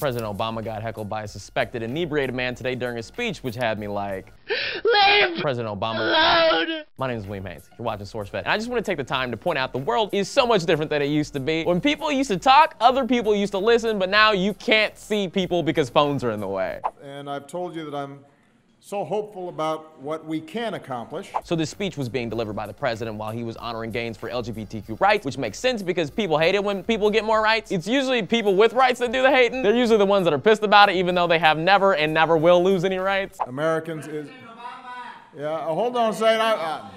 President Obama got heckled by a suspected inebriated man today during a speech, which had me like, Leave President Obama alone. My name is William Haynes. You're watching SourceFed. And I just want to take the time to point out the world is so much different than it used to be. When people used to talk, other people used to listen, but now you can't see people because phones are in the way. And I've told you that I'm so hopeful about what we can accomplish. So this speech was being delivered by the president while he was honoring gains for LGBTQ rights, which makes sense because people hate it when people get more rights. It's usually people with rights that do the hating. They're usually the ones that are pissed about it, even though they have never and never will lose any rights. Americans is... Yeah, hold on a second.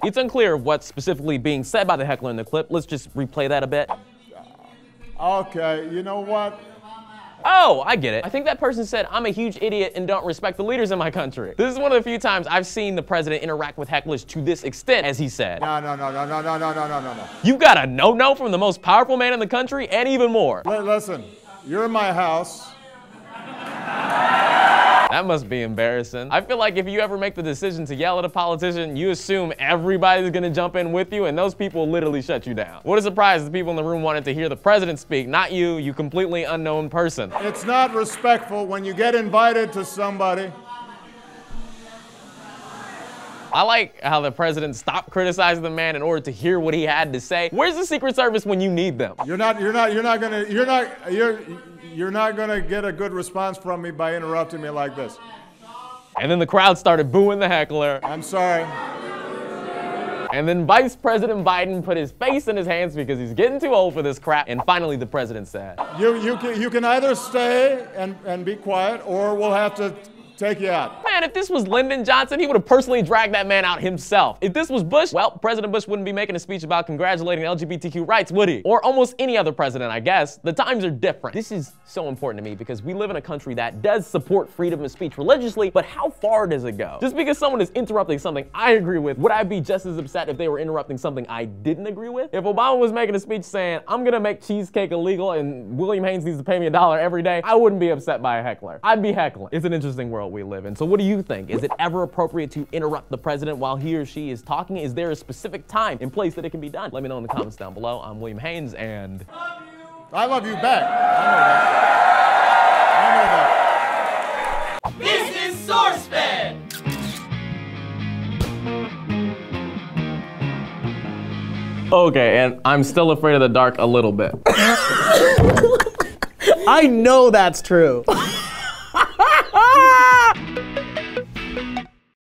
It's unclear what's specifically being said by the heckler in the clip. Let's just replay that a bit. Okay, you know what? Oh, I get it. I think that person said, I'm a huge idiot and don't respect the leaders in my country. This is one of the few times I've seen the president interact with hecklers to this extent, as he said. No. You got a no-no from the most powerful man in the country and even more. Listen, you're in my house. That must be embarrassing. I feel like if you ever make the decision to yell at a politician, you assume everybody's gonna jump in with you, and those people literally shut you down. What a surprise the people in the room wanted to hear the president speak, not you completely unknown person. It's not respectful when you get invited to somebody. I like how the president stopped criticizing the man in order to hear what he had to say. Where's the Secret Service when you need them? You're not gonna get a good response from me by interrupting me like this. And then the crowd started booing the heckler. I'm sorry. And then Vice President Biden put his face in his hands because he's getting too old for this crap. And finally the president said, You can either stay and be quiet, or we'll have to take you out. Man, if this was Lyndon Johnson, he would have personally dragged that man out himself. If this was Bush, well, President Bush wouldn't be making a speech about congratulating LGBTQ rights, would he? Or almost any other president, I guess. The times are different. This is so important to me because we live in a country that does support freedom of speech religiously, but how far does it go? Just because someone is interrupting something I agree with, would I be just as upset if they were interrupting something I didn't agree with? If Obama was making a speech saying, I'm gonna make cheesecake illegal and William Haynes needs to pay me $1 every day, I wouldn't be upset by a heckler. I'd be heckling. It's an interesting world we live in. So what do you think? Is it ever appropriate to interrupt the president while he or she is talking? Is there a specific time and place that it can be done? Let me know in the comments down below. I'm William Haynes and... I love you back. I know that. This is SourceFed. Okay, and I'm still afraid of the dark a little bit. I know that's true.